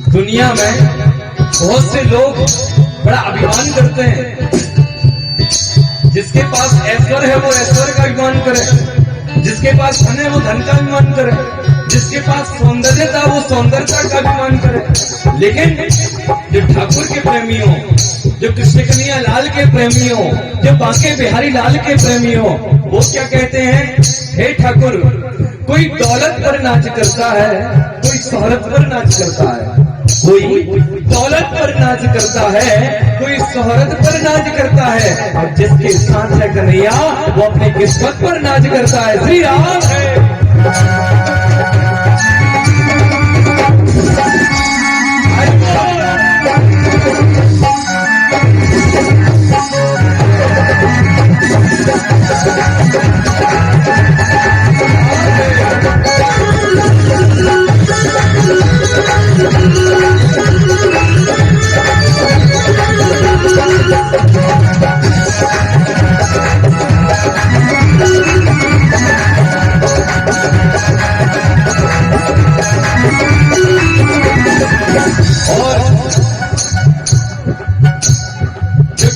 दुनिया में बहुत से लोग बड़ा अभिमान करते हैं। जिसके पास ऐश्वर्य है वो ऐश्वर्य का अभिमान करे, जिसके पास धन है वो धन का अभिमान करे, जिसके पास सौंदर्यता वो सौंदर्यता का अभिमान करे। लेकिन जो ठाकुर के प्रेमियों, जो कृष्ण कन्हैया लाल के प्रेमियों, जो बांके बिहारी लाल के प्रेमियों, वो क्या कहते हैं? हे ठाकुर, कोई दौलत पर नाच करता है, कोई शोहरत पर नाच करता है, कोई दौलत पर नाच करता है, कोई शोहरत पर नाच करता है, और जिसके साथ है कन्हैया वो अपनी किस्मत पर नाच करता है। श्री राम है।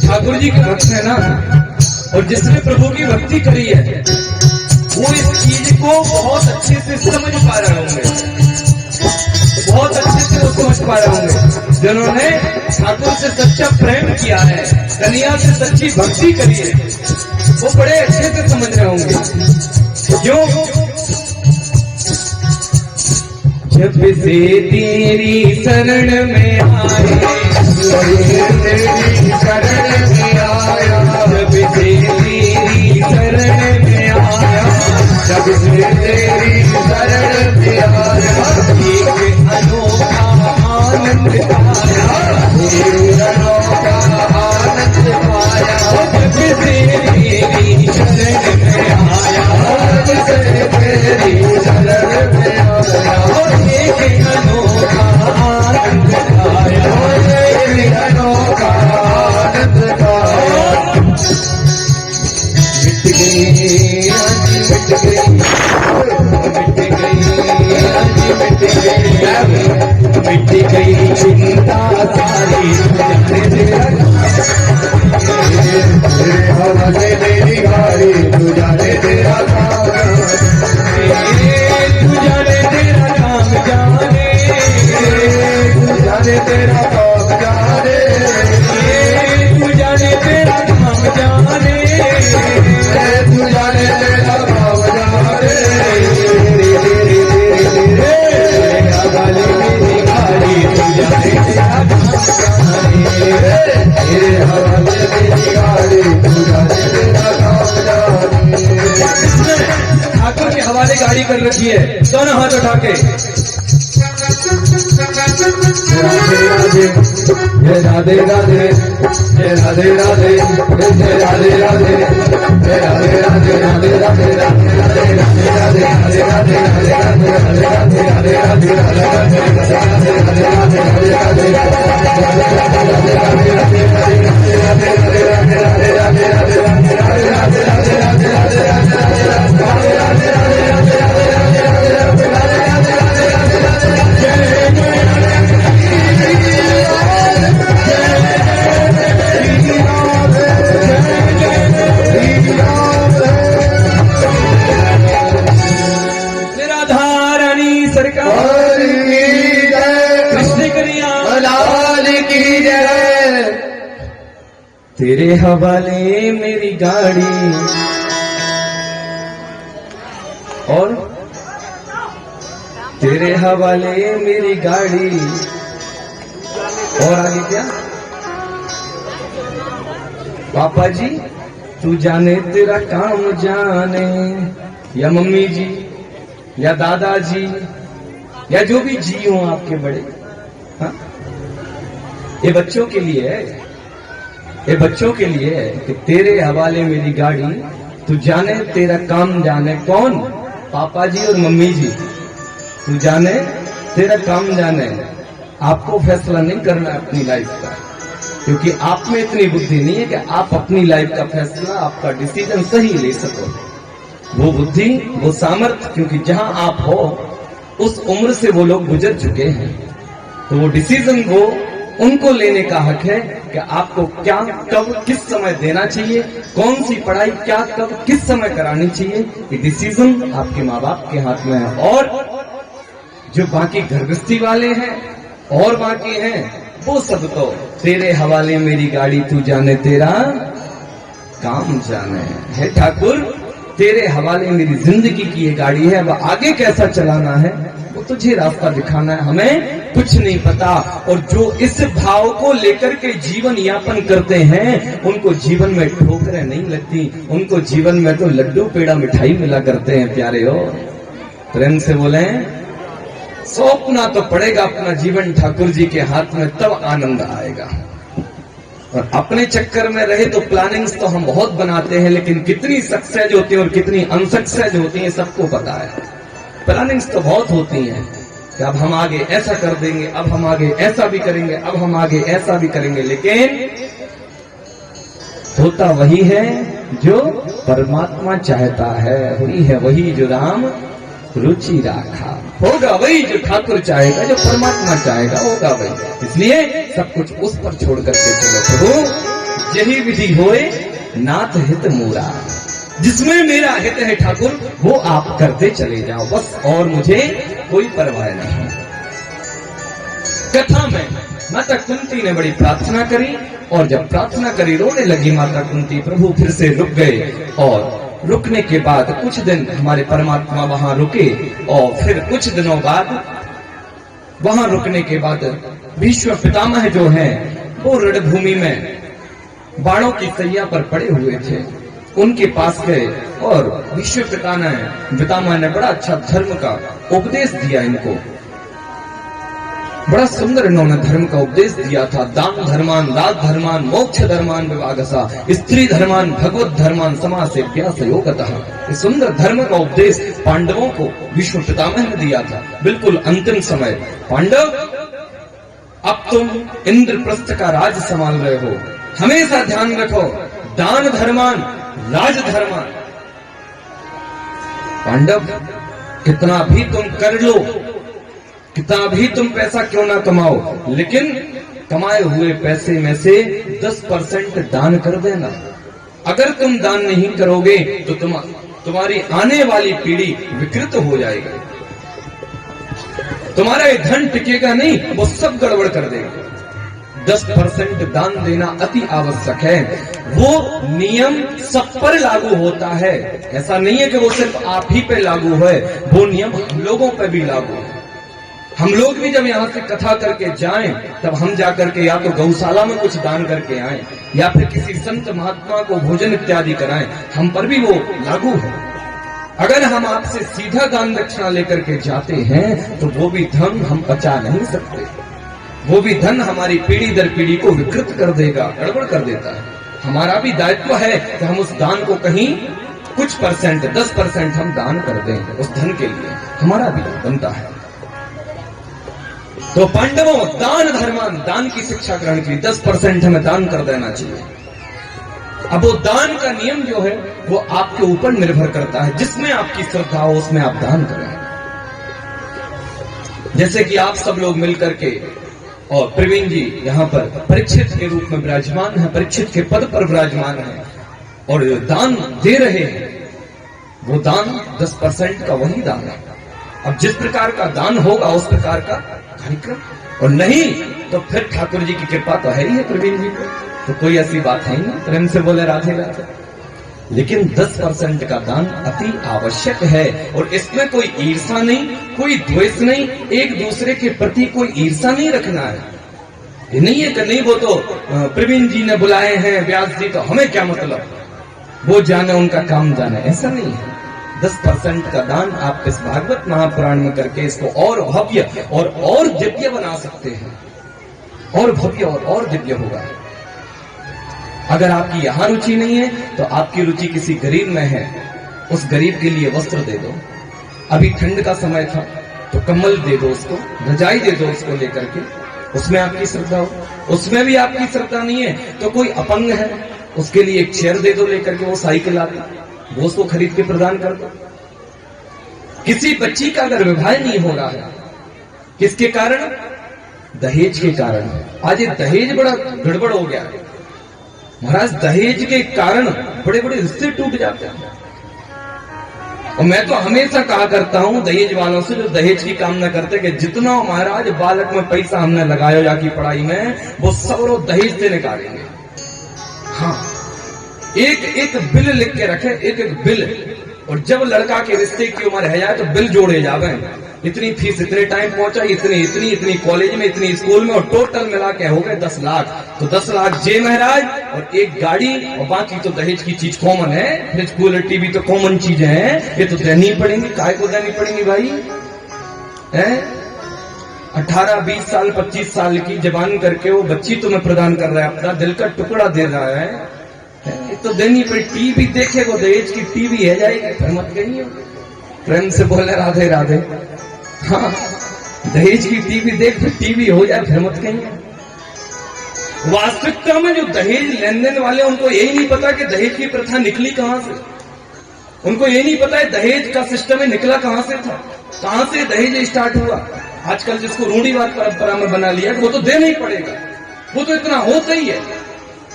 ठाकुर जी के भक्त है ना, और जिसने प्रभु की भक्ति करी है वो इस चीज को बहुत अच्छे से समझ पा रहे होंगे, बहुत अच्छे से वो समझ पा रहे होंगे। जिन्होंने ठाकुर से सच्चा प्रेम किया है, कन्हैया से सच्ची भक्ति करी है, वो बड़े अच्छे से समझ रहे होंगे। क्यों? जब से तेरी शरण में आए, तेरी शरण में आया, जब से तेरी शरण में आया, जब से तेरी शरण में आया, एक अनोखा आनंद पाया, एक अनोखा आनंद पाया। जब से तेरी शरण में आया, जब से तेरी शरण में आया, एक अनोखा आनंद पाया, एक अनोखा आनंद पाया। मिट गई आज मिट गई, मिट गई आज मिट गई, मिट गई चिंता सारी, हवा से मेरी गाड़ी तू जाने तेरा काम, तू जाने तेरा काम जाने, तू जाने तेरा काम जाने, तू जाने तेरा काम जाने, तू जाने तेरा काम जाने। गाली मेरी गाड़ी तू जाने तेरा काम जाने, हवाले मेरी गाड़ी तू जाने तेरा काम जाने। ठाकुर के हवाले गाड़ी कर रखी है, दोनों हाथ उठा के। राधे राधे, जय राधे राधे, जय राधे राधे, जय राधे राधे, राधे राधे, राधे राधे, राधे राधे, राधे राधे, राधे राधे, राधे राधे, राधे राधे, राधे तेरे हवाले मेरी गाड़ी, और तेरे हवाले मेरी गाड़ी, और आगे क्या? पापा जी तू जाने तेरा काम जाने, या मम्मी जी या दादाजी या जो भी जी हो आपके बड़े। हाँ? ये बच्चों के लिए है, ये बच्चों के लिए है कि तेरे हवाले मेरी गाड़ी, तू जाने तेरा काम जाने। कौन? पापा जी और मम्मी जी। तू जाने तेरा काम जाने। आपको फैसला नहीं करना अपनी लाइफ का, क्योंकि आप में इतनी बुद्धि नहीं है कि आप अपनी लाइफ का फैसला, आपका डिसीजन सही ले सको। वो बुद्धि, वो सामर्थ्य, क्योंकि जहां आप हो उस उम्र से वो लोग गुजर चुके हैं, तो वो डिसीजन वो उनको लेने का हक है कि आपको क्या, कब, किस समय देना चाहिए, कौन सी पढ़ाई क्या, कब, किस समय करानी चाहिए। ये डिसीजन आपके माँ बाप के हाथ में है। और जो बाकी घरगृहस्थी वाले हैं और बाकी हैं, वो सब तो तेरे हवाले मेरी गाड़ी, तू जाने तेरा काम जाने। है ठाकुर, तेरे हवाले मेरी जिंदगी की ये गाड़ी है, वह आगे कैसा चलाना है वो तुझे रास्ता दिखाना है, हमें कुछ नहीं पता। और जो इस भाव को लेकर के जीवन यापन करते हैं उनको जीवन में ठोकरें नहीं लगती, उनको जीवन में तो लड्डू पेड़ा मिठाई मिला करते हैं। प्यारे हो, प्रेम से बोले, सौंपना तो पड़ेगा अपना जीवन ठाकुर जी के हाथ में, तब आनंद आएगा। और अपने चक्कर में रहे तो प्लानिंग्स तो हम बहुत बनाते हैं, लेकिन कितनी सक्सेस होती है और कितनी अनसक्सेस होती है सबको पता है। प्लानिंग्स तो बहुत होती हैं कि अब हम आगे ऐसा कर देंगे, अब हम आगे ऐसा भी करेंगे, अब हम आगे ऐसा भी करेंगे, लेकिन होता वही है जो परमात्मा चाहता है, वही है वही जो राम रुचि राखा। होगा वही जो ठाकुर चाहेगा, जो परमात्मा चाहेगा होगा वही। इसलिए सब कुछ उस पर छोड़ करके चलो। प्रभु यही विधि होए नाथ हित मोरा, जिसमें मेरा हित है ठाकुर वो आप करते चले जाओ बस, और मुझे कोई परवाह नहीं। कथा में माता कुंती ने बड़ी प्रार्थना करी, और जब प्रार्थना करी रोने लगी माता कुंती, प्रभु फिर से रुक गए। और रुकने के बाद कुछ दिन हमारे परमात्मा वहां रुके, और फिर कुछ दिनों बाद वहां रुकने के बाद भीष्म पितामह जो हैं वो रणभूमि में बाणों की सैया पर पड़े हुए थे, उनके पास गए और भीष्म पितामह ने बड़ा अच्छा धर्म का उपदेश दिया इनको। बड़ा सुंदर इन्होंने धर्म का उपदेश दिया था। दान धर्मान, दात धर्मान, मोक्ष धर्मान विभागसा, स्त्री धर्मान, भगवत धर्मान, समासेभ्यास योगतः। इस सुंदर धर्म का उपदेश पांडवों को भीष्म पितामह ने दिया था। बिल्कुल अंतिम समय, पांडव अब तुम इंद्रप्रस्थ का राज संभाल रहे हो, हमेशा ध्यान रखो दान धर्मान, राज धर्मान। पांडव कितना भी तुम कर लो, कितना भी तुम पैसा क्यों ना कमाओ, लेकिन कमाए हुए पैसे में से 10% दान कर देना। अगर तुम दान नहीं करोगे तो तुम्हारी आने वाली पीढ़ी विकृत हो जाएगी, तुम्हारा ये धन टिकेगा नहीं, वो सब गड़बड़ कर देगा। 10% दान देना अति आवश्यक है। वो नियम सब पर लागू होता है, ऐसा नहीं है कि वो सिर्फ आप ही पे लागू है, वो नियम हम लोगों पे भी लागू है। हम लोग भी जब यहाँ से कथा करके जाएं, तब हम जाकर के या तो गौशाला में कुछ दान करके आएं, या फिर किसी संत महात्मा को भोजन इत्यादि कराएं, हम पर भी वो लागू है। अगर हम आपसे सीधा दान दक्षिणा लेकर के जाते हैं तो वो भी धन हम बचा नहीं सकते, वो भी धन हमारी पीढ़ी दर पीढ़ी को विकृत कर देगा, गड़बड़ कर देता है। हमारा भी दायित्व है कि हम उस दान को कहीं कुछ परसेंट, 10% हम दान कर दें उस धन के लिए, हमारा भी बनता है। तो पांडवों दान धर्मान, दान की शिक्षा ग्रहण की, 10% हमें दान कर देना चाहिए। अब वो दान का नियम जो है वो आपके ऊपर निर्भर करता है, जिसमें आपकी श्रद्धा हो उसमें आप दान करें। जैसे कि आप सब लोग मिलकर के, और प्रवीण जी यहाँ पर परीक्षित के रूप में विराजमान है, परीक्षित के पद पर विराजमान है और दान दे रहे हैं, वो दान 10% का वही दान है। अब जिस प्रकार का दान होगा उस प्रकार का कार्यक्रम, और नहीं तो फिर ठाकुर जी की कृपा तो है ही है प्रवीण जी को, तो कोई ऐसी बात है ही नहीं। प्रेम से बोले राधे राधे। लेकिन 10% का दान अति आवश्यक है, और इसमें कोई ईर्षा नहीं, कोई द्वेष नहीं, एक दूसरे के प्रति कोई ईर्षा नहीं रखना है। ये नहीं है कि नहीं वो तो प्रवीण जी ने बुलाए हैं व्यास जी, तो हमें क्या मतलब, वो जाने उनका काम जाने, ऐसा नहीं है। 10% का दान आप इस भागवत महापुराण में करके इसको और भव्य और दिव्य बना सकते हैं, और भव्य और दिव्य होगा। अगर आपकी यहां रुचि नहीं है तो आपकी रुचि किसी गरीब में है, उस गरीब के लिए वस्त्र दे दो। अभी ठंड का समय था तो कम्बल दे दो उसको, रजाई दे दो उसको लेकर के, उसमें आपकी श्रद्धा हो। उसमें भी आपकी श्रद्धा नहीं है तो कोई अपंग है, उसके लिए एक चेयर दे दो लेकर के, वो साइकिल आती, वो उसको खरीद के प्रदान कर दो। किसी बच्ची का अगर विवाह नहीं हो रहा है, किसके कारण? दहेज के कारण। आज ये दहेज बड़ा गड़बड़ हो गया है महाराज। दहेज के कारण बड़े बड़े रिश्ते टूट जाते हैं। और मैं तो हमेशा कहा करता हूं दहेज वालों से, जो दहेज की कामना करते कि जितना महाराज बालक में पैसा हमने लगाया जाके पढ़ाई में, वो सब दहेज से निकालेंगे। हाँ, एक एक बिल लिख के रखे, एक एक बिल, और जब लड़का के रिश्ते की उम्र है जाए तो बिल जोड़े जावे। इतनी फीस इतने टाइम पहुंचा, इतनी कॉलेज में, इतनी स्कूल में, और टोटल मिला के हो गए 10 लाख। तो 10 लाख जे महाराज, और एक गाड़ी, और बाकी तो दहेज की चीज कॉमन है, फ्रिज कूलर टीवी तो कॉमन चीजें हैं, ये तो देनी पड़ेंगी। काय को देनी पड़ेंगी भाई? है 18, 20 साल, 25 साल की जवान करके वो बच्ची तुम्हें प्रदान कर रहा है, अपना दिल का टुकड़ा दे रहा है, ये तो देनी पड़ी। टीवी देखेगो, दहेज की टीवी है जाएगी, फिर मत गई। प्रेम से बोले राधे राधे। हाँ, दहेज की टीवी देख, फिर टीवी हो जाए, फिर मत कहीं। वास्तविकता में जो दहेज लेन देन वाले, उनको यही नहीं पता कि दहेज की प्रथा निकली कहां से। उनको यही नहीं पता है दहेज का सिस्टम निकला कहां से था, कहां से दहेज स्टार्ट हुआ। आजकल जिसको रूढ़िवाद परंपरा में बना लिया, वो तो देना ही पड़ेगा, वो तो इतना होता ही है,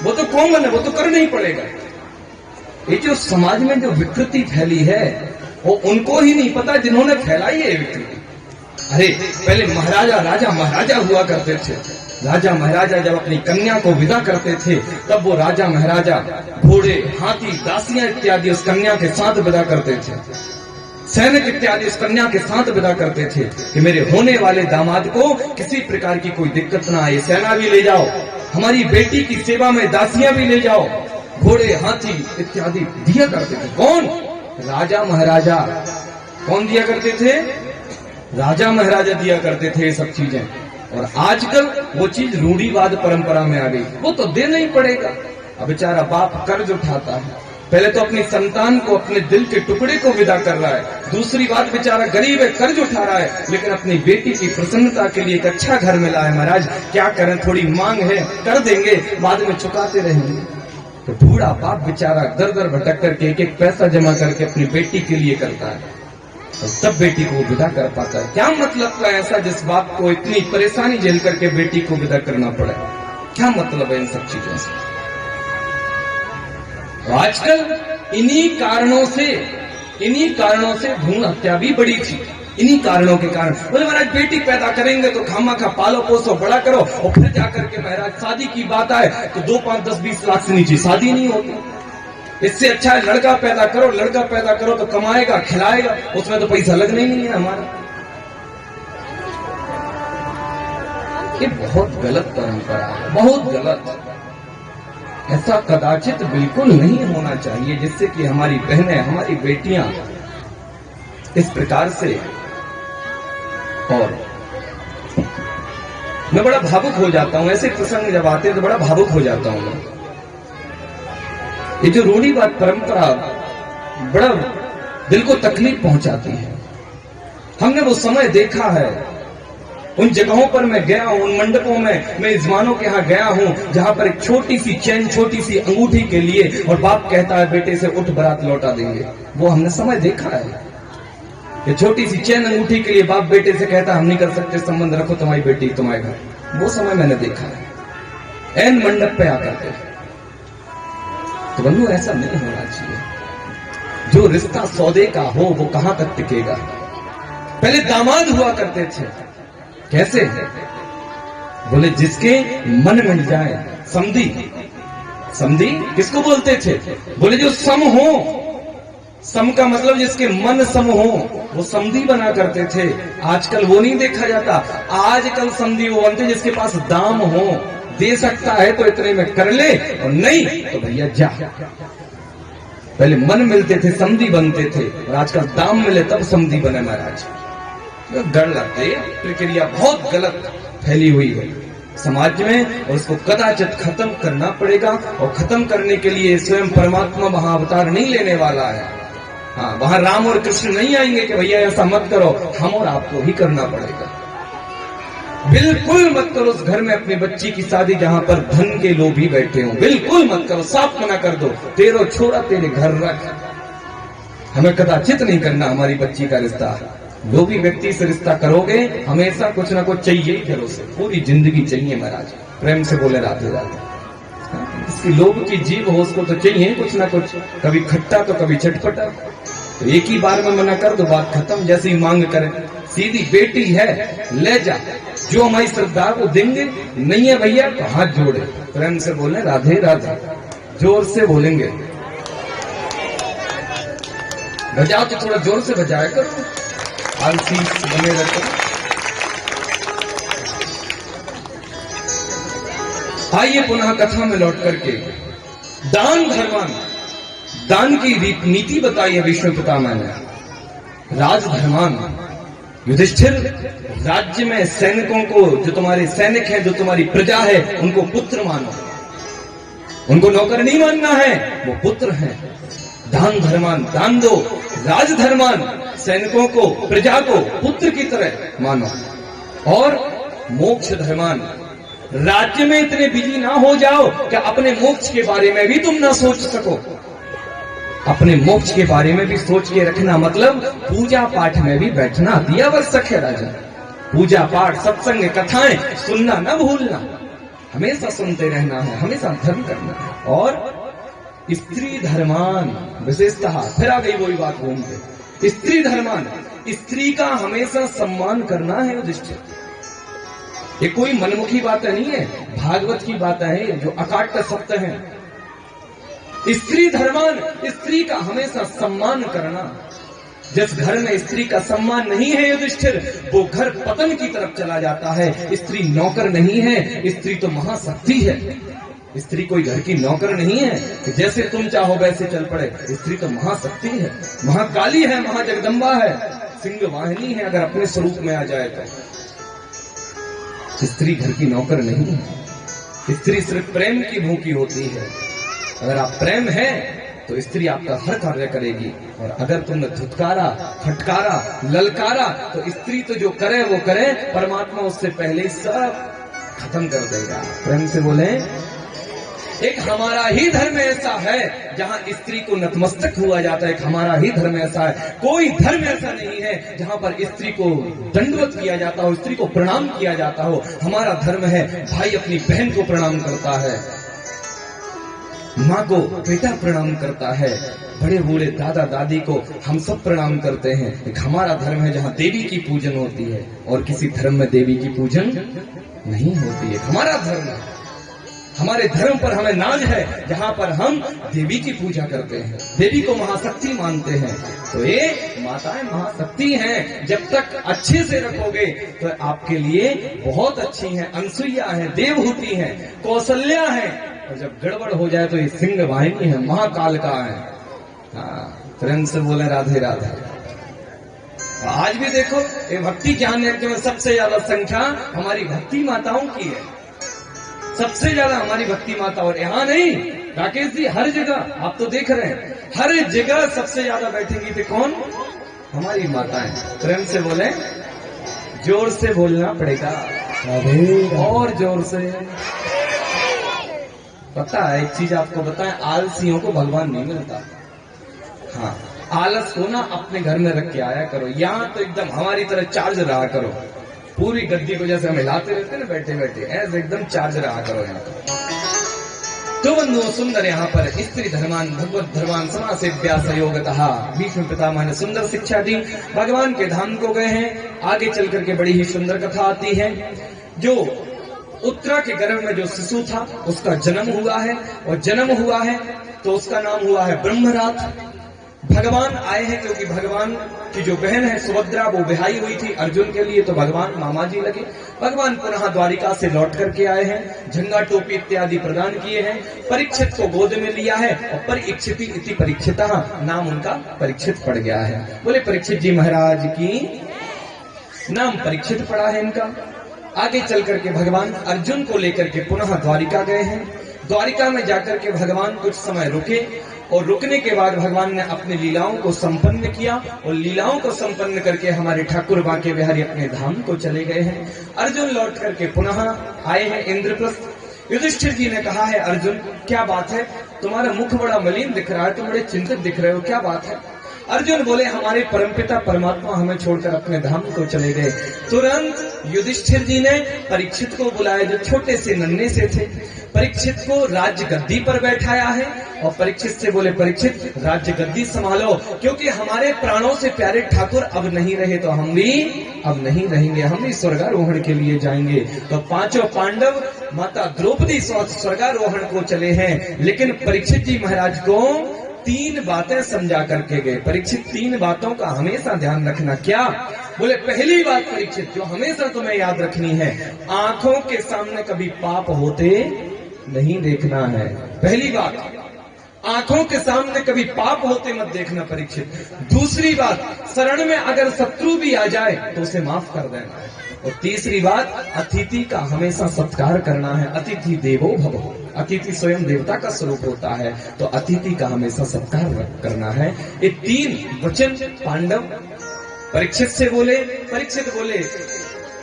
वो तो कॉमन है, वो तो करना ही पड़ेगा। ये जो समाज में जो विकृति फैली है, वो उनको ही नहीं पता जिन्होंने फैलाई है विकृति। अरे पहले महाराजा, राजा महाराजा हुआ करते थे। राजा महाराजा जब अपनी कन्या को विदा करते थे, तब वो राजा महाराजा घोड़े, हाथी, दासियां इत्यादि उस कन्या के साथ विदा करते थे। सैनिक इत्यादि उस कन्या के साथ विदा करते थे कि मेरे होने वाले दामाद को किसी प्रकार की कोई दिक्कत ना आए। सेना भी ले जाओ, हमारी बेटी की सेवा में दासियां भी ले जाओ, घोड़े, हाथी इत्यादि दिया करते थे। कौन? राजा महाराजा। कौन दिया करते थे? राजा महाराजा दिया करते थे ये सब चीजें। और आजकल वो चीज रूढ़िवाद परंपरा में आ गई, वो तो देना ही पड़ेगा। अब बेचारा बाप कर्ज उठाता है, पहले तो अपनी संतान को, अपने दिल के टुकड़े को विदा कर रहा है। दूसरी बात, बेचारा गरीब है, कर्ज उठा रहा है, लेकिन अपनी बेटी की प्रसन्नता के लिए एक अच्छा घर मिला है महाराज, क्या करें, थोड़ी मांग है, कर देंगे, बाद में चुकाते रहेंगे। तो बूढ़ा बाप बेचारा दर दर भटक करके एक एक पैसा जमा करके अपनी बेटी के लिए करता है, और तब बेटी को विदा कर पाता है। क्या मतलब का ऐसा जिस बाप को इतनी परेशानी झेल करके बेटी को विदा करना पड़े? क्या मतलब है इन सब चीजों से? आजकल इन्हीं कारणों से भ्रूण हत्या भी बढ़ी थी। इन्हीं कारणों के कारण बोले महाराज बेटी पैदा करेंगे तो खामा का पालो पोसो बड़ा करो, और फिर जाकर के महाराज शादी की बात आए तो 2, 5, 10, 20 लाख से नीचे शादी नहीं होती। इससे अच्छा है लड़का पैदा करो तो कमाएगा, खिलाएगा, उसमें तो पैसा लगना ही नहीं है हमारा। ये बहुत गलत परंपरा है, बहुत गलत। ऐसा कदाचित बिल्कुल नहीं होना चाहिए, जिससे कि हमारी बहनें, हमारी बेटियां इस प्रकार से। और मैं बड़ा भावुक हो जाता हूं, ऐसे प्रसंग जब आते हैं तो बड़ा भावुक हो जाता हूं मैं। ये जो रूढ़िवाद परंपरा बड़ा दिल को तकलीफ पहुंचाती है। हमने वो समय देखा है, उन जगहों पर मैं गया हूं, उन मंडपों में मैं यजमानों के यहाँ गया हूं, जहां पर एक छोटी सी चैन, छोटी सी अंगूठी के लिए, और बाप कहता है बेटे से उठ बारात लौटा देंगे। वो हमने समय देखा है। ये छोटी सी चैन अंगूठी के लिए बाप बेटे से कहता हम नहीं कर सकते, संबंध रखो, तुम्हारी बेटी तुम्हारे घर। वो समय मैंने देखा है, ऐन मंडप पे आकर के। तो बंधु ऐसा नहीं होना चाहिए। जो रिश्ता सौदे का हो वो कहां तक टिकेगा। पहले दामाद हुआ करते थे, कैसे? बोले जिसके मन मिल जाए। समधी, समधी किसको बोलते थे? बोले जो सम हो। सम का मतलब जिसके मन सम हो, वो समधी बना करते थे। आजकल वो नहीं देखा जाता। आजकल समधी वो बनते जिसके पास दाम हो, दे सकता है तो इतने में कर ले, और नहीं तो भैया जा। पहले मन मिलते थे समधी बनते थे, और आजकल दाम मिले तब समधी बने महाराज। गलत है, प्रक्रिया बहुत गलत फैली हुई है समाज में, और उसको कदाचित खत्म करना पड़ेगा। और खत्म करने के लिए स्वयं परमात्मा महाअवतार नहीं लेने वाला है। हाँ, वहां राम और कृष्ण नहीं आएंगे कि भैया ऐसा मत करो, हम और आपको ही करना पड़ेगा। बिल्कुल मत करो उस घर में अपनी बच्ची की शादी जहां पर धन के लोग भी बैठे हों, बिल्कुल मत करो, साफ मना कर दो। तेरो छोरा तेरे घर रख, हमें कदाचित नहीं करना हमारी बच्ची का रिश्ता। जो भी व्यक्ति से रिश्ता करोगे, हमेशा कुछ ना कुछ चाहिए घरों से, पूरी जिंदगी चाहिए महाराज। प्रेम से बोले राधे राधे। इसकी लोभ की जीव हो, उसको तो चाहिए कुछ ना कुछ, कभी खट्टा तो कभी चटपटा। तो एक ही बार में मना कर दो, बात खत्म। जैसी मांग करें, सीधी बेटी है ले जा, जो हमारी श्रद्धा को देंगे, नहीं है भैया तो हाथ जोड़े। प्रेम से बोले राधे राधे, जोर से बोलेंगे। बजाओ तो थोड़ा जोर से बजाया करो, आलसी बने रहते। आइए पुनः कथा में लौट करके दान धर्मान, दान की नीति बताई है विष्णु पितामह ने। राजधर्मान, युधिष्ठिर राज्य में सैनिकों को, जो तुम्हारे सैनिक हैं, जो तुम्हारी प्रजा है, उनको पुत्र मानो, उनको नौकर नहीं मानना है, वो पुत्र हैं। दान धर्मान, दान दो। राजधर्मान, सैनिकों को, प्रजा को पुत्र की तरह मानो। और मोक्ष धर्मान, राज्य में इतने बिजी ना हो जाओ कि अपने मोक्ष के बारे में भी तुम ना सोच सको। अपने मोक्ष के बारे में भी सोच के रखना, मतलब पूजा पाठ में भी बैठना अति आवश्यक है राजा। पूजा पाठ, सत्संग, कथाएं सुनना न भूलना, हमेशा सुनते रहना है, हमेशा धर्म करना है। और स्त्री धर्मान, विशेषतः फिर आ गई वही बात घूम के, स्त्री धर्मान, स्त्री का हमेशा सम्मान करना है युधिष्ठिर। ये कोई मनमुखी बात नहीं है, भागवत की बात है जो अकाट्य सत्य है। स्त्री धर्मान, स्त्री का हमेशा सम्मान करना। जिस घर में स्त्री का सम्मान नहीं है युधिष्ठिर, वो घर पतन की तरफ चला जाता है। स्त्री नौकर नहीं है, स्त्री तो महाशक्ति है। स्त्री कोई घर की नौकर नहीं है कि जैसे तुम चाहो वैसे चल पड़े। स्त्री तो महाशक्ति है, महाकाली है, महाजगदम्बा है, सिंह वाहिनी है अगर अपने स्वरूप में आ जाए तो। स्त्री घर की नौकर नहीं है। स्त्री सिर्फ प्रेम की भूखी होती है। अगर आप प्रेम है तो स्त्री आपका हर कार्य करेगी, और अगर तुमने धुतकारा, फटकारा, ललकारा तो स्त्री तो जो करे वो करे, परमात्मा उससे पहले सब खत्म कर देगा। प्रेम से बोले, एक हमारा ही धर्म ऐसा है जहां स्त्री को नतमस्तक हुआ जाता है। एक हमारा ही धर्म ऐसा है, कोई धर्म ऐसा नहीं है जहां पर स्त्री को दंडवत किया जाता हो, स्त्री को प्रणाम किया जाता हो। हमारा धर्म है, भाई अपनी बहन को प्रणाम करता है, माँ को बेटा प्रणाम करता है, बड़े बूढ़े दादा दादी को हम सब प्रणाम करते हैं। एक हमारा धर्म है जहाँ देवी की पूजन होती है, और किसी धर्म में देवी की पूजन नहीं होती है। हमारा धर्म है, हमारे धर्म पर हमें नाज है जहाँ पर हम देवी की पूजा करते हैं, देवी को महाशक्ति मानते हैं। तो ये माताएं महाशक्ति हैं, जब तक अच्छे से रखोगे तो आपके लिए बहुत अच्छी हैं। अनसुईया है, देवहूति है, कौशल्या है, और जब गड़बड़ हो जाए तो ये सिंह वाहिनी है, महाकाल का है। हाँ, प्रेम से बोले राधे राधे। आज भी देखो ये भक्ति ज्ञान यज्ञ में सबसे ज्यादा संख्या हमारी भक्ति माताओं की है, सबसे ज्यादा हमारी भक्ति माता। और यहाँ नहीं राकेश जी, हर जगह आप तो देख रहे हैं, हर जगह सबसे ज्यादा बैठेंगी थी कौन? हमारी माताएं। प्रेम से बोले, जोर से बोलना पड़ेगा, और जोर से। पता है एक चीज आपको बताएं, आलसियों को भगवान नहीं मिलता। हाँ, आलस को ना अपने घर में रख के आया करो। यहाँ तो एकदम हमारी तरह चार्ज रहा करो, पूरी गद्दी को जैसे हम हिलाते रहते ना बैठे बैठे, ऐसे एकदम चार्ज रहा करो यहाँ तो बंधु सुंदर। यहाँ पर स्त्री धर्मान भगवत धर्मान समासेव्या सहयोगतः भीष्म पितामह ने सुंदर शिक्षा दी। भगवान के धाम को गए हैं, आगे चल करके बड़ी ही सुंदर कथा आती है। जो उत्तरा के गर्भ में जो शिशु था उसका जन्म हुआ है, और जन्म हुआ है तो उसका नाम हुआ है ब्रह्मरात। भगवान आए हैं क्योंकि भगवान की जो बहन है सुभद्रा वो विहाई हुई थी अर्जुन के लिए, तो भगवान मामा जी लगे। भगवान पुनः द्वारिका से लौट करके आए हैं, झंगा टोपी इत्यादि प्रदान किए हैं, परीक्षित को गोद में लिया है, और परीक्षिति इति परीक्षितः नाम उनका परीक्षित पड़ गया है। बोले परीक्षित जी महाराज की नाम परीक्षित पड़ा है इनका। आगे चल करके भगवान अर्जुन को लेकर के पुनः द्वारिका गए हैं। द्वारिका में जाकर के भगवान कुछ समय रुके, और रुकने के बाद भगवान ने अपनी लीलाओं को संपन्न किया, और लीलाओं को संपन्न करके हमारे ठाकुर बांके बिहारी अपने धाम को चले गए हैं। अर्जुन लौट करके पुनः आए हैं इंद्रप्रस्थ। युधिष्ठिर जी ने कहा है अर्जुन क्या बात है, तुम्हारा मुख बड़ा मलिन दिख रहा है, तुम बड़े चिंतित दिख रहे हो, क्या बात है। अर्जुन बोले हमारे परमपिता परमात्मा हमें छोड़कर अपने धाम को चले गए। तुरंत युधिष्ठिर जी ने परीक्षित को बुलाया जो छोटे से नन्हे से थे, परीक्षित को राज्य गद्दी पर बैठाया है, और परीक्षित से बोले परीक्षित राज्य गद्दी संभालो, क्योंकि हमारे प्राणों से प्यारे ठाकुर अब नहीं रहे तो हम भी अब नहीं रहेंगे, हम भी स्वर्गारोहण के लिए जाएंगे। तो पांचों पांडव माता द्रौपदी स्वर्गारोहण को चले हैं, लेकिन परीक्षित जी महाराज को 3 बातें समझा करके गए। परीक्षित 3 बातों का हमेशा ध्यान रखना। क्या? बोले पहली बात परीक्षित जो हमेशा तुम्हें याद रखनी है, आंखों के सामने कभी पाप होते नहीं देखना है। पहली बात, आंखों के सामने कभी पाप होते मत देखना परीक्षित। दूसरी बात, शरण में अगर शत्रु भी आ जाए तो उसे माफ कर देना है। और तीसरी बात, अतिथि का हमेशा सत्कार करना है। अतिथि देवो भव, अतिथि स्वयं देवता का स्वरूप होता है, तो अतिथि का हमेशा सत्कार करना है। ये 3 वचन पांडव परीक्षित से बोले। परीक्षित बोले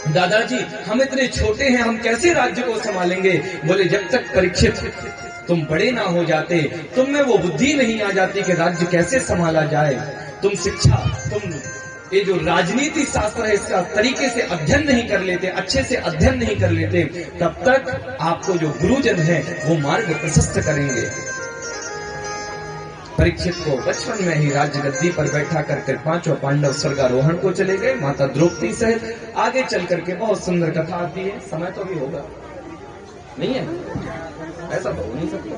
दादाजी हम इतने छोटे हैं, हम कैसे राज्य को संभालेंगे। बोले जब तक परीक्षित तुम बड़े ना हो जाते, तुम में वो बुद्धि नहीं आ जाती कि राज्य कैसे संभाला जाए, तुम शिक्षा, तुम ये जो राजनीति शास्त्र है इसका तरीके से अध्ययन नहीं कर लेते, अच्छे से अध्ययन नहीं कर लेते, तब तक आपको जो गुरुजन है वो मार्ग प्रशस्त करेंगे। परीक्षित को बचपन में ही राज्य गद्दी पर बैठा करके 5 पांडव स्वर्गारोहण को चले गए माता द्रौपदी सहित। आगे चल करके बहुत सुंदर कथा आती है, समय तो भी होगा नहीं है, ऐसा तो हो नहीं सकता।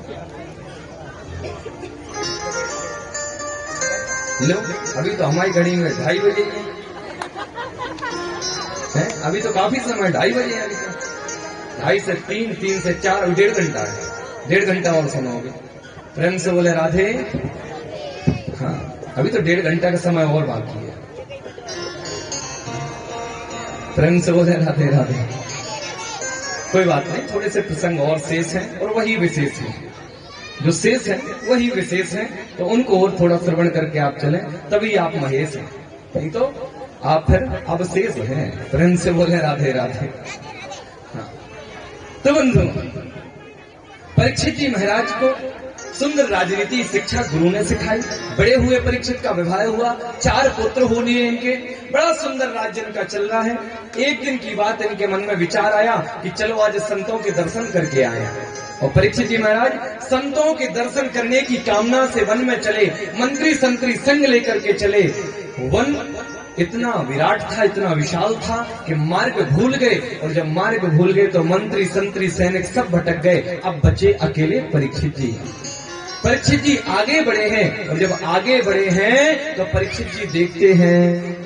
लो अभी तो हमारी घड़ी में 2:30 बजे है, अभी तो काफी समय 2:30 बजे है, अभी तो 2:30 से 3, 3 से 4, 1.5 घंटा है, 1.5 घंटा और समय हो गया। प्रेम से बोले राधे। हाँ अभी तो 1.5 घंटा का समय और बाकी है। प्रेम से बोले राधे राधे। कोई बात नहीं, थोड़े से प्रसंग और शेष हैं, और वही विशेष है, जो शेष है वही विशेष है, तो उनको और थोड़ा श्रवण करके आप चलें, तभी आप महेश हैं, नहीं तो आप फिर अवशेष हैं। प्रेम से बोले राधे राधे। हाँ तो बंधु परीक्षित जी महाराज को सुंदर राजनीति शिक्षा गुरु ने सिखाई। बड़े हुए परीक्षित का विवाह हुआ, 4 पुत्र होने इनके, बड़ा सुंदर राज्य इनका चल रहा है। एक दिन की बात इनके मन में विचार आया कि चलो आज संतों के दर्शन करके आए। और परीक्षित जी महाराज संतों के दर्शन करने की कामना से वन में चले, मंत्री संतरी संग लेकर के चले। वन इतना विराट था, इतना विशाल था कि मार्ग भूल गए, और जब मार्ग भूल गए तो मंत्री संतरी सैनिक सब भटक गए। अब बचे अकेले परीक्षित जी। परीक्षित जी आगे बढ़े हैं, और जब आगे बढ़े हैं तो परीक्षित जी देखते हैं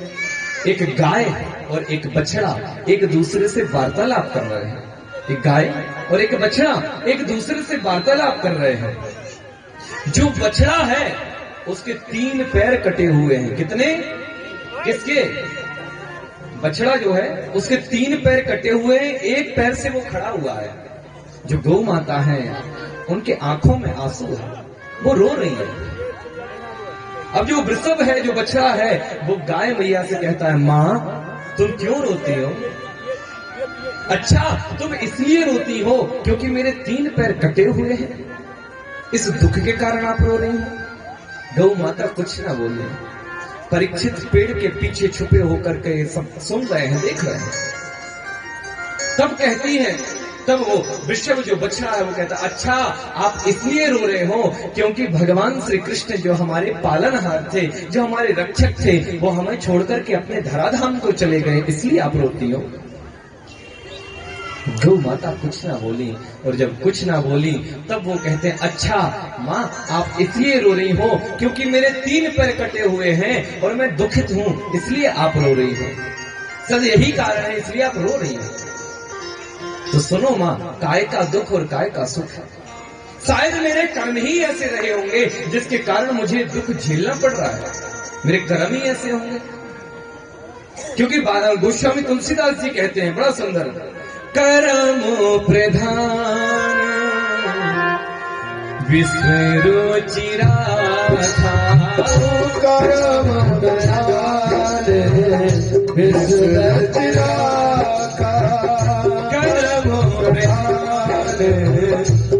एक गाय और एक बछड़ा एक दूसरे से वार्तालाप कर रहे हैं। एक गाय और एक बछड़ा एक दूसरे से वार्तालाप कर रहे हैं। जो बछड़ा है उसके 3 पैर कटे हुए हैं। कितने? किसके? बछड़ा जो है उसके 3 पैर कटे हुए हैं, एक पैर से वो खड़ा हुआ है। जो गौ माता है उनके आंखों में आंसू है, वो रो रही है। अब जो वृषभ है, जो बछड़ा है, वो गाय मैया से कहता है माँ तुम क्यों रोती हो? अच्छा तुम इसलिए रोती हो क्योंकि मेरे 3 पैर कटे हुए हैं, इस दुख के कारण आप रो रही हैं। गौ माता कुछ ना बोले। परीक्षित पेड़ के पीछे छुपे होकर के सब सुन रहे हैं, देख रहे हैं। तब कहती है, तब वो वृषभ जो बछड़ा है वो कहता अच्छा आप इसलिए रो रहे हो क्योंकि भगवान श्री कृष्ण जो हमारे पालनहार थे, जो हमारे रक्षक थे, वो हमें छोड़कर के अपने धराधाम को चले गए, इसलिए आप रोती हो। गौ माता कुछ ना बोली, और जब कुछ ना बोली तब वो कहते हैं अच्छा माँ आप इसलिए रो रही हो क्योंकि मेरे 3 पैर कटे हुए हैं और मैं दुखित हूँ, इसलिए आप रो रही हो। सर यही कारण है इसलिए आप रो रही हो। तो सुनो माँ, काय का दुख और काय का सुख है। शायद मेरे कर्म ही ऐसे रहे होंगे जिसके कारण मुझे दुख झेलना पड़ रहा है, मेरे कर्म ही ऐसे होंगे। क्योंकि गोस्वामी तुलसीदास जी कहते हैं बड़ा सुंदर, कर्म प्रधान विश्व रुचिरा था, कर्म प्रधान विश्व रुचिरा का, कर्म प्रधान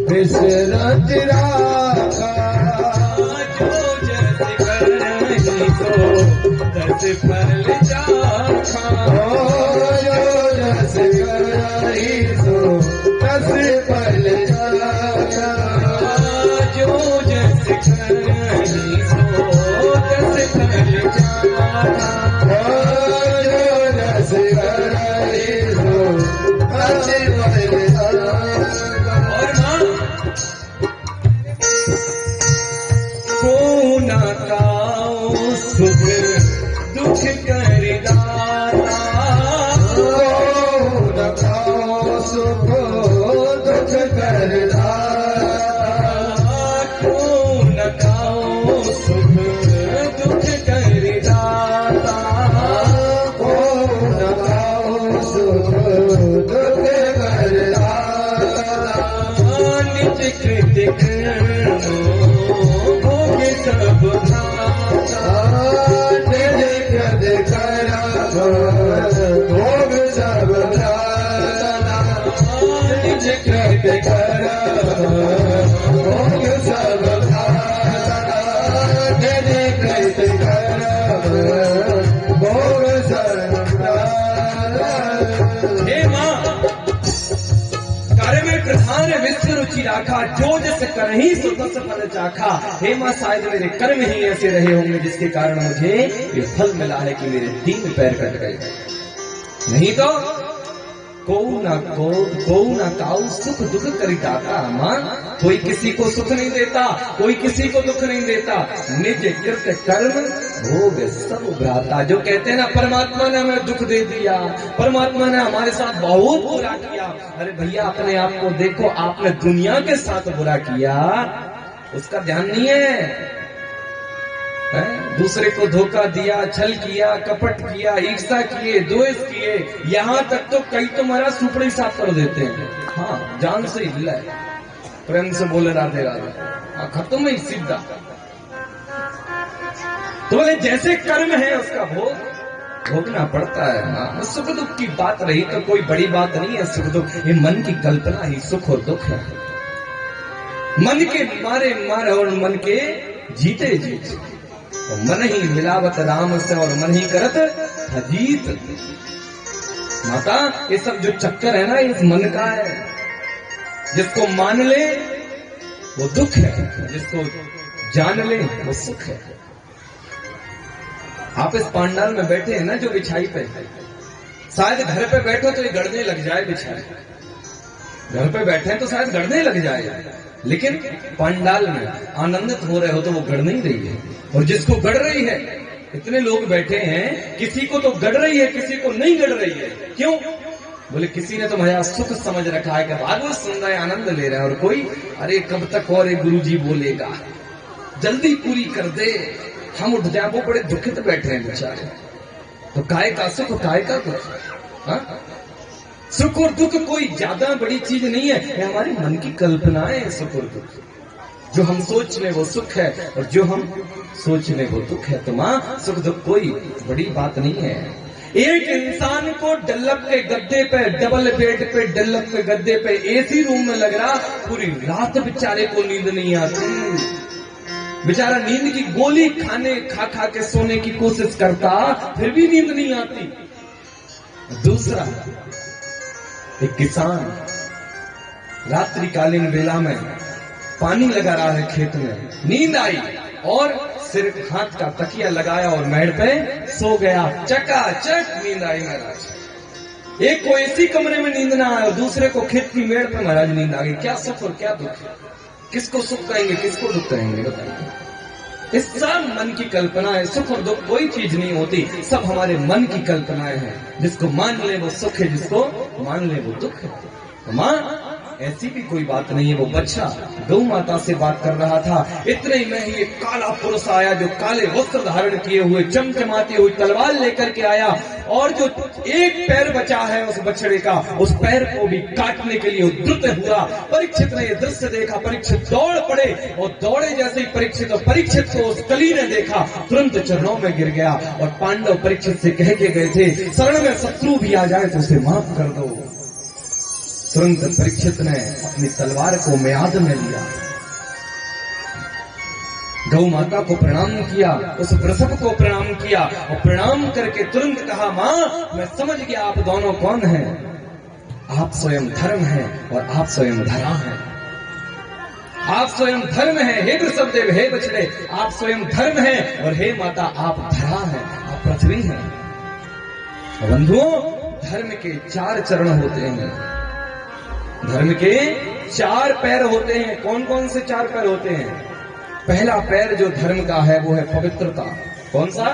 विश्व रुचिरा का, जो जैसे करही सो तस फल चाखा, जो जस करही सो तस फल चाखा, जो जैसे करही सो तस फल चाखा। जो जस करही सो तस फल चाखा। और मां को न काओ सुख दुख कर दाता, को न काओ सुख दुख कर दाता, को न काओ सुख दुख कर दाता, को न काओ सुख दुख कर दाता, निज कृत कर्मो भोग सब भाता, निज कृत कर्म भोग सब दाता, निज कृत कर्म भोग सब दाता, निज कृत कर्म भोग सब दाता। हे मां कार्य में प्रधान विश्व रुचि राखा, जो जैसे कर ही सो तस फल चाखा। हे मां शायद मेरे कर्म ही ऐसे रहे होंगे जिसके कारण मुझे ये फल मिला है कि मेरे 3 पैर कट गए, नहीं तो को ना काऊ सुख दुख करी दाता। मां कोई किसी को सुख नहीं देता, कोई किसी को दुख नहीं देता, निज कृत कर्म भोग सब भ्राता। जो कहते हैं ना परमात्मा ने हमें दुख दे दिया, परमात्मा ने हमारे साथ बहुत बुरा किया, अरे भैया अपने आप को देखो, आपने दुनिया के साथ बुरा किया उसका ध्यान नहीं है, दूसरे को धोखा दिया, छल किया, कपट किया, ईर्ष्या किए, द्वेष किए, यहाँ तक तो कई तुम्हारा सुपड़ी साफ कर देते हैं। हाँ जान से हिला है, प्रेम से बोले राधे राधे, हाँ खत्म है सीधा। तो बोले जैसे कर्म है उसका भोगना पड़ता है। हाँ सुख दुख की बात रही तो कोई बड़ी बात नहीं है, सुख दुख ये मन की कल्पना ही सुख और दुख है। मन के मारे मार और मन के जीते जीत, मन ही मिलावत राम से और मन ही करत अजीत। माता ये सब जो चक्कर है ना इस मन का है, जिसको मान ले वो दुख है, जिसको जान ले वो सुख है। आप इस पांडाल में बैठे हैं ना जो बिछाई पे, शायद घर पे बैठो तो ये गड़ने लग जाए बिछाई, घर पे बैठे हैं तो शायद गड़ने लग जाए, लेकिन पंडाल में आनंदित हो रहे हो तो वो गड़ नहीं रही है। और जिसको गड़ रही है, इतने लोग बैठे हैं, किसी को तो गड़ रही है, किसी को नहीं गड़ रही है। क्यों? बोले किसी ने तो भैया सुख समझ रखा है कि भागवत सुन रहे हैं, आनंद ले रहे हैं, और कोई अरे कब तक और एक गुरु जी बोलेगा, जल्दी पूरी कर दे, हम उठ जाए। वो बड़े दुखित बैठे हैं बेचारे। तो काय का सुख, काय का दुख। हाँ सुख और दुख कोई ज्यादा बड़ी चीज नहीं है, ये हमारी मन की कल्पनाएं है। सुख और दुख, जो हम सोच ले वो सुख है, और जो हम सोच ले वो दुख है। तो मां सुख दुख कोई बड़ी बात नहीं है। एक इंसान को डल्लप के गद्दे पे, डबल बेड पे, डल्लप के गद्दे पे, एसी रूम में लग रहा, पूरी रात बेचारे को नींद नहीं आती। बेचारा नींद की गोली खा खा के सोने की कोशिश करता, फिर भी नींद नहीं आती। दूसरा एक किसान रात्रिकालीन वेला में पानी लगा रहा है खेत में, नींद आई और सिर हाथ का तकिया लगाया और मेड़ पे सो गया, चकाचक नींद आई महाराज। एक को एसी कमरे में नींद ना आए और दूसरे को खेत की मेड़ पे महाराज नींद आ गई। क्या सुख और क्या दुख है? किसको सुख कहेंगे, किसको दुख कहेंगे बताइए? इस सब मन की कल्पना है। सुख और दुख कोई चीज नहीं होती, सब हमारे मन की कल्पनाएं हैं। जिसको मान ले वो सुख है, जिसको मान ले वो दुख है। तो मां ऐसी भी कोई बात नहीं है। वो बच्चा गौ माता से बात कर रहा था, इतने ही में ही एक काला पुरुष आया जो काले वस्त्र धारण किए हुए चमचमाती हुई तलवार लेकर के आया, और जो एक पैर बचा है उस बछड़े का, उस पैर को भी काटने के लिए उद्युक्त हुआ। परीक्षित ने यह दृश्य देखा, परीक्षित दौड़ पड़े, और दौड़े जैसे ही परीक्षित को उस कली ने देखा, तुरंत चरणों में गिर गया। और पांडव परीक्षित से कह के गए थे, शरण में शत्रु भी आ जाए तो उसे माफ कर दो। तुरंत परीक्षित ने अपनी तलवार को म्याद में लिया, गौ माता को प्रणाम किया, उस वृषभ को प्रणाम किया, और प्रणाम करके तुरंत कहा, मां मैं समझ गया आप दोनों कौन हैं। आप स्वयं धर्म हैं और आप स्वयं धरा हैं। आप स्वयं धर्म हैं हे वृषभ देव, हे बछड़े, आप स्वयं धर्म हैं, और हे माता आप धरा हैं, आप पृथ्वी हैं। बंधुओं, धर्म के 4 चरण होते हैं, धर्म के 4 पैर होते हैं। कौन कौन से 4 पैर होते हैं? पहला पैर जो धर्म का है वो है पवित्रता। कौन सा?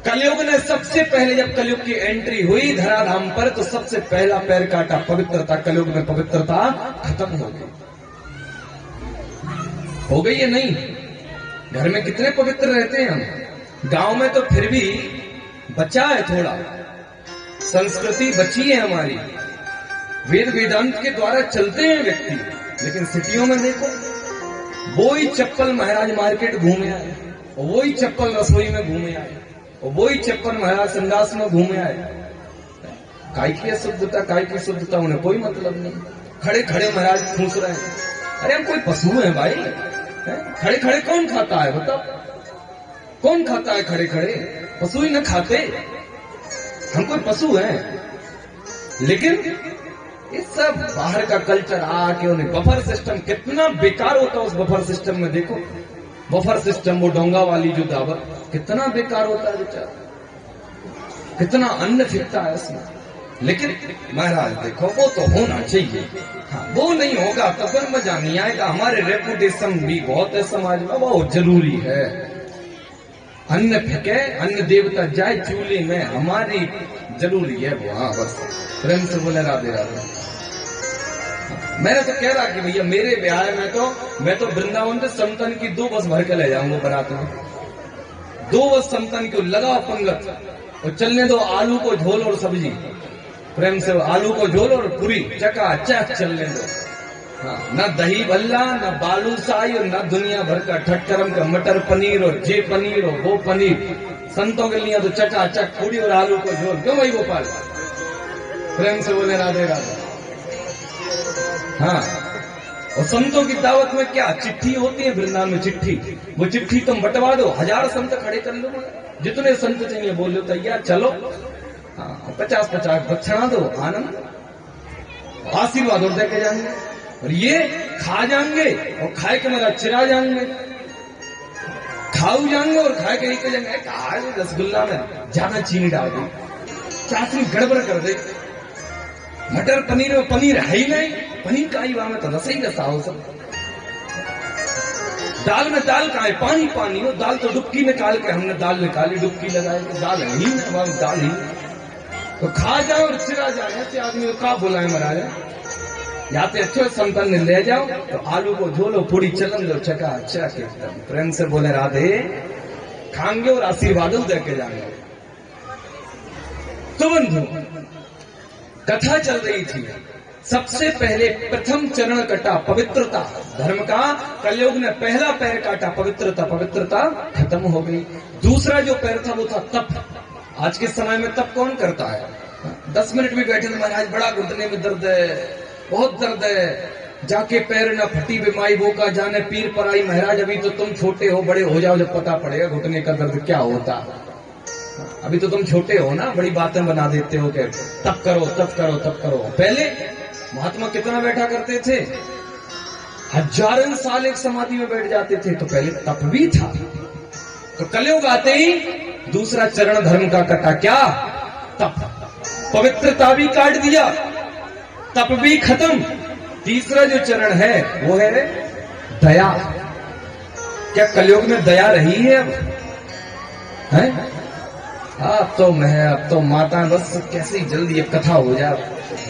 कलयुग ने सबसे पहले, जब कलयुग की एंट्री हुई धराधाम पर, तो सबसे पहला पैर काटा पवित्रता। कलयुग में पवित्रता खत्म हो गई। हो गई है नहीं? घर में कितने पवित्र रहते हैं हम, गांव में तो फिर भी बचा है, थोड़ा संस्कृति बची है हमारी, वेद वेदांत के द्वारा चलते हैं व्यक्ति। लेकिन सिटियों में देखो, वही चप्पल महाराज मार्केट घूमे आए, और वही चप्पल रसोई में घूमे आए, और वही चप्पल महाराज संदास में घूमे आए। काय की शुद्धता, काय की शुद्धता, उन्हें कोई मतलब नहीं। खड़े खड़े महाराज फूंस रहे हैं। अरे हम कोई पशु हैं भाई? खड़े खड़े कौन खाता है बताओ? कौन खाता है खड़े खड़े? पशु ही न खाते, हम कोई पशु हैं? लेकिन ये सब बाहर का कल्चर आके उन्हें बफर सिस्टम, कितना बेकार होता है उस बफर सिस्टम में। देखो बफर सिस्टम, वो डोंगा वाली जो दावत, कितना बेकार होता है बेचारा, कितना अन्न फिरता है इसमें। लेकिन महाराज देखो, वो तो होना चाहिए। हाँ, वो नहीं होगा तो फिर मजा नहीं आएगा। हमारे रेपुटेशन भी बहुत है समाज में, बहुत जरूरी है। अन्न फेंके, अन्न देवता जाए चूल्हे में, हमारी जरूरी है वो। हाँ बस प्रेम से बोले राधे राधे। मैंने तो कह रहा कि भैया मेरे ब्याह में मैं तो वृंदावन से समतन की 2 बस भर के ले जाऊंगा बारात में। 2 बस समतन की लगाओ पंगत, और चलने दो आलू को झोल और सब्जी, प्रेम से आलू को झोल और पूरी चकाचक चलने दो। हाँ, न दही भल्ला, न बालूशाही, और न दुनिया भर का ठटकरम का मटर पनीर और जे पनीर और वो पनीर। संतों के लिए तो चकाचक पूरी और आलू को झोल। क्यों भाई गोपाल? प्रेम से बोले राधे राधे। हाँ, और संतों की दावत में क्या चिट्ठी होती है वृंदावन में? चिट्ठी, वो चिट्ठी तुम बंटवा दो, 1000 संत खड़े कर लो, जितने संत चाहिए बोल लो तैयार, चलो। हाँ, 50-50 दक्षिणा दो, आनंद आशीर्वाद और देके जाएंगे, और ये खा जाएंगे और खाए के मेरा चिरा जाएंगे, खाऊ जाएंगे और खाए के लेके जाएंगे। कहा रसगुल्ला में ज्यादा चीनी डाल दी, चाशनी गड़बड़ कर दे, मटर पनीर में पनीर है ही नहीं, पनीर का ही में तो रसा ही रसा हो सब। दाल में दाल का है, पानी पानी हो। दाल तो डुबकी निकाल के हमने दाल निकाली, डुबकी लगाई, दाल है ही नहीं, दाल ही। तो खा जाओ और चिरा जाए, ऐसे आदमी को का बुलाए महाराज। या तो अच्छे संतन ने ले जाओ, तो आलू को झोलो, पूरी चलन दो, चका अच्छा एकदम प्रेम से बोले राधे, खाएंगे और आशीर्वाद दे के जाएंगे। तो बंधु, कथा चल रही थी। सबसे पहले प्रथम चरण कटा पवित्रता, धर्म का। कलयुग ने पहला पैर काटा पवित्रता, पवित्रता खत्म हो गई। दूसरा जो पैर था वो था तप। आज के समय में तप कौन करता है? 10 मिनट भी बैठे तो महाराज बड़ा घुटने में दर्द है, बहुत दर्द है, जाके पैर न फटी बीमारी वो का जाने पीर पर आई। महाराज अभी तो तुम छोटे हो, बड़े हो जाओ जब पता पड़ेगा घुटने का दर्द क्या होता। अभी तो तुम छोटे हो ना, बड़ी बातें बना देते हो कि तप करो तप करो तप करो। पहले महात्मा कितना बैठा करते थे? हजारों साल एक समाधि में बैठ जाते थे। तो पहले तप भी था। तो कलयुग आते ही दूसरा चरण धर्म का कटा, क्या? तप। पवित्रता भी काट दिया, तप भी खत्म। तीसरा जो चरण है वो है दया। क्या कलयुग में दया रही है अब? है? अब तो मैं, अब तो माता, बस कैसे जल्दी अब कथा हो जाए,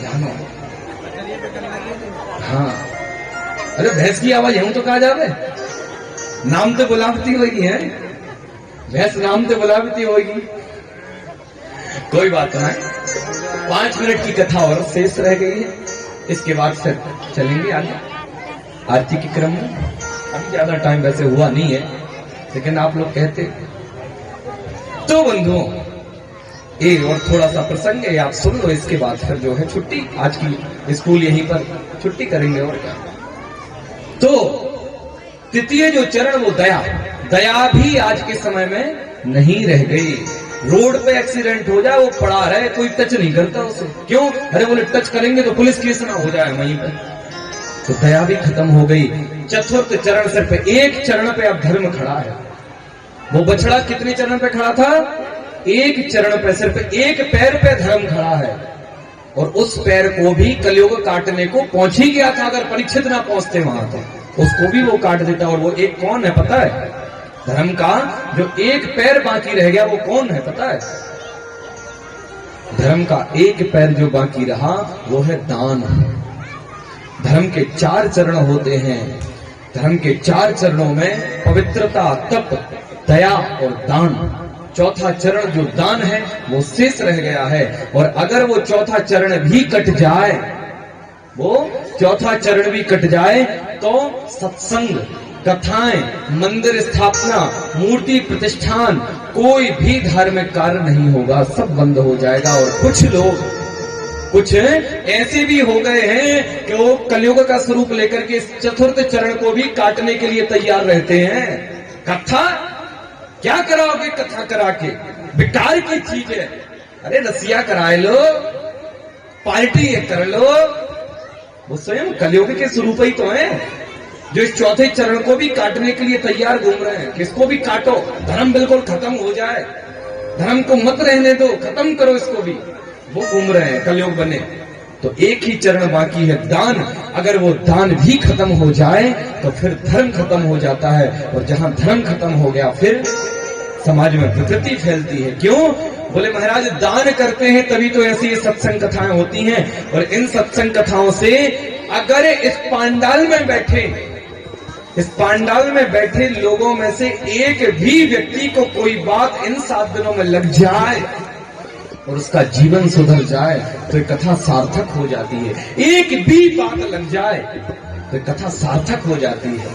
जानो। हाँ, अरे भैंस की आवाज यूं तो कहा जावे, नाम तो बुलावती होगी है, भैंस नाम तो बुलावती होगी। कोई बात नहीं, 5 मिनट की कथा और शेष रह गई है, इसके बाद फिर चलेंगे आगे आरती के क्रम में। अभी ज्यादा टाइम वैसे हुआ नहीं है, लेकिन आप लोग कहते तो बंधुओं, एक और थोड़ा सा प्रसंग है, आप सुन लो, इसके बाद फिर जो है छुट्टी, आज की स्कूल यहीं पर छुट्टी करेंगे और क्या। तो तृतीय जो चरण वो दया। दया भी आज के समय में नहीं रह गई। रोड पे एक्सीडेंट हो जाए, वो पड़ा रहे, कोई टच नहीं करता उसे। क्यों? अरे बोले टच करेंगे तो पुलिस केस ना हो जाए वहीं पर। तो दया भी खत्म हो गई। चतुर्थ चरण सिर्फ एक चरण पे अब धर्म खड़ा है। वो बछड़ा कितने चरण पे खड़ा था? एक चरण पे, सिर्फ एक पैर पे धर्म खड़ा है। और उस पैर को भी कलयुग काटने को पहुंच ही गया था। अगर परीक्षित ना पहुंचते वहां तो उसको भी वो काट देता। और वो एक कौन है पता है? धर्म का जो एक पैर बाकी रह गया वो कौन है पता है? धर्म का एक पैर जो बाकी रहा वो है दान। धर्म के 4 चरण होते हैं। धर्म के 4 चरणों में पवित्रता, तप, दया और दान। चौथा चरण जो दान है वो शेष रह गया है। और अगर वो चौथा चरण भी कट जाए, वो चौथा चरण भी कट जाए तो सत्संग, कथाएं, मंदिर स्थापना, मूर्ति प्रतिष्ठान, कोई भी धार्मिक कार्य नहीं होगा, सब बंद हो जाएगा। और कुछ ऐसे भी हो गए हैं कि वो कलयुग का स्वरूप लेकर के इस चतुर्थ चरण को भी काटने के लिए तैयार रहते हैं। कथा क्या कराओगे? कथा करा के बेकार की चीज है। अरे रसिया कराए लो, पार्टी कर लो। वो स्वयं कलयुग के स्वरूप ही तो है, जो इस चौथे चरण को भी काटने के लिए तैयार घूम रहे हैं। इसको भी काटो, धर्म बिल्कुल खत्म हो जाए, धर्म को मत रहने दो, खत्म करो इसको भी। वो घूम रहे हैं कलयुग बने। तो एक ही चरण बाकी है, दान। अगर वो दान भी खत्म हो जाए तो फिर धर्म खत्म हो जाता है। और जहां धर्म खत्म हो गया फिर समाज में विकृति फैलती है। क्यों? बोले महाराज दान करते हैं तभी तो ऐसी सत्संग कथाएं होती हैं। और इन सत्संग कथाओं से अगर इस पांडाल में बैठे लोगों में से एक भी व्यक्ति को कोई बात इन 7 दिनों में लग जाए और उसका जीवन सुधर जाए तो ये कथा सार्थक हो जाती है। एक भी बात लग जाए तो ये कथा सार्थक हो जाती है।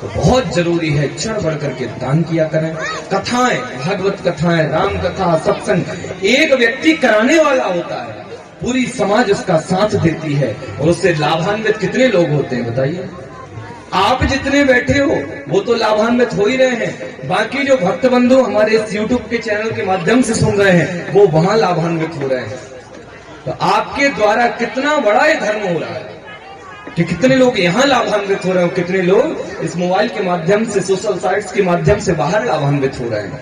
तो बहुत जरूरी है चढ़ बढ़ करके दान किया करें। कथाएं, भागवत कथाएं, राम कथा, सत्संग एक व्यक्ति कराने वाला होता है, पूरी समाज उसका साथ देती है और उससे लाभान्वित कितने लोग होते हैं बताइए? आप जितने बैठे हो वो तो लाभान्वित हो ही रहे हैं। बाकी जो भक्त बंधु हमारे इस YouTube के चैनल के माध्यम से सुन रहे हैं वो वहां लाभान्वित हो रहे हैं। तो आपके द्वारा कितना बड़ा ये धर्म हो रहा है कि कितने लोग यहाँ लाभान्वित हो रहे हैं, कितने लोग इस मोबाइल के माध्यम से, सोशल साइट्स के माध्यम से बाहर लाभान्वित हो रहे हैं।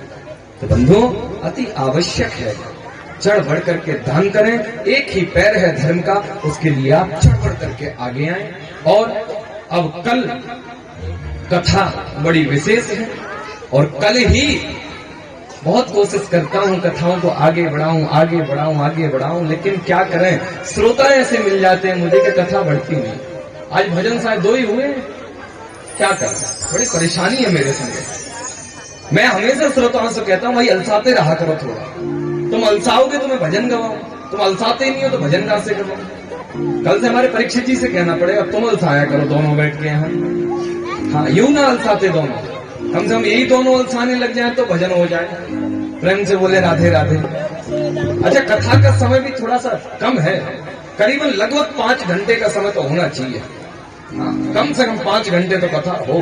तो बंधुओं, अति आवश्यक है चढ़ बढ़ करके दान करें। एक ही पैर है धर्म का, उसके लिए आप चढ़ बढ़ करके आगे आए। और अब कल कथा बड़ी विशेष है और कल ही बहुत कोशिश करता हूं कथाओं को आगे बढ़ाऊं, लेकिन क्या करें, श्रोता ऐसे मिल जाते हैं मुझे कि कथा बढ़ती नहीं। आज भजन शायद 2 ही हुए, क्या करें, बड़ी परेशानी है मेरे संग। मैं हमेशा श्रोताओं से कहता हूं भाई अलसाते रहा करो थोड़ा। तुम अलसाओगे तो मैं भजन गवाऊं, तुम अलसाते नहीं हो तो भजन गा से गवाऊं। कल से हमारे परीक्षित जी से कहना पड़ेगा तुम अलसाया करो दोनों बैठ के यहाँ। हाँ, यूं ना अलसाते दोनों, कम से कम यही दोनों अलसाने लग जाए तो भजन हो जाए। प्रेम से बोले राधे राधे। अच्छा, कथा का समय भी थोड़ा सा कम है, करीबन लगभग 5 घंटे का समय तो होना चाहिए। हाँ, कम से कम 5 घंटे तो कथा हो।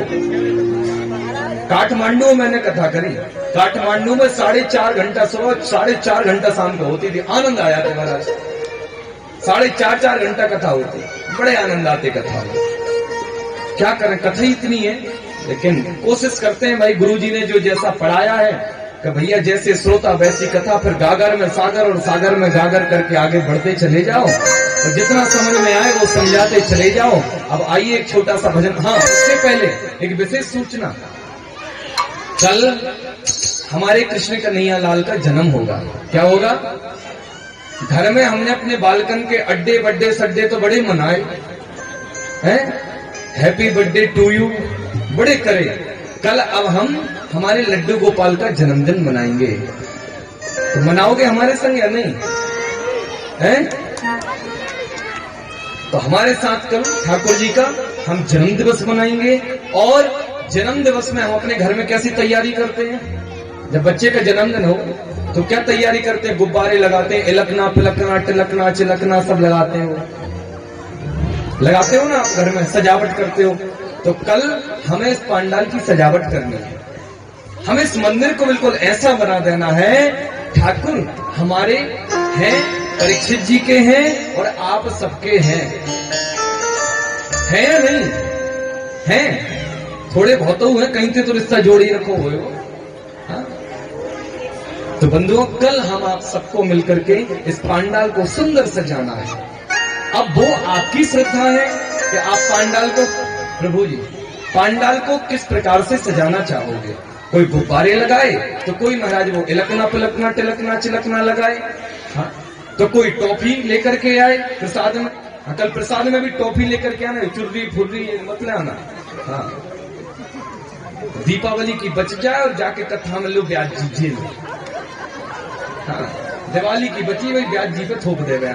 काठमांडू में मैंने कथा करी, काठमांडू में 4.5 घंटा सुबह, 4.5 घंटा शाम को होती थी। आनंद आया था महाराज, 4.5 घंटा कथा होती, बड़े आनंद आते कथा में। क्या करें, कथा ही इतनी है, लेकिन कोशिश करते हैं भाई गुरुजी ने जो जैसा पढ़ाया है कि भैया जैसे श्रोता वैसी कथा, फिर गागर में सागर और सागर में गागर करके आगे बढ़ते चले जाओ और जितना समझ में आए वो समझाते चले जाओ। अब आइए एक छोटा सा भजन। हाँ, उससे पहले एक विशेष सूचना, कल हमारे कृष्ण कन्हैया लाल का जन्म होगा। क्या होगा? घर में हमने अपने बालकन के अड्डे बड्डे सड्डे तो बड़े मनाए हैं, हैप्पी बर्थडे टू यू बड़े करे। कल अब हम हमारे लड्डू गोपाल का जन्मदिन मनाएंगे, तो मनाओगे हमारे संग या नहीं? हैं? तो हमारे साथ कल ठाकुर जी का हम जन्म दिवस मनाएंगे। और जन्म दिवस में हम अपने घर में कैसी तैयारी करते हैं? जब बच्चे का जन्मदिन हो तो क्या तैयारी करते हैं? गुब्बारे लगाते हैं, इलकना पिलकना टिलकना चिलकना सब लगाते हैं, वो लगाते हो ना आप घर में, सजावट करते हो। तो कल हमें इस पंडाल की सजावट करनी है, हमें इस मंदिर को बिल्कुल ऐसा बना देना है। ठाकुर हमारे हैं, परीक्षित जी के हैं और आप सबके हैं या नहीं? हैं, थोड़े बहुत तो है, कहीं तो रिश्ता जोड़ ही रखो हुए हो। हाँ? तो बंधुओं, कल हम आप सबको मिलकर के इस पंडाल को सुंदर सजाना है। अब वो आपकी श्रद्धा है कि आप पंडाल को, प्रभु जी, पंडाल को किस प्रकार से सजाना चाहोगे। कोई गुब्बारे लगाए तो कोई महाराज वो इलकना पिलकना टिलकना चिलकना लगाए। हाँ, तो कोई टॉफी लेकर के आए प्रसाद में। हाँ, कल प्रसाद में भी टॉफी लेकर के आना, चुर्री फुर्री ये मत ले आना। हाँ, दीपावली की बच जाए और जाके कथा में लो ब्याज जी जेल। हाँ, दिवाली की बची हुई ब्याज जी पे थोप देवे।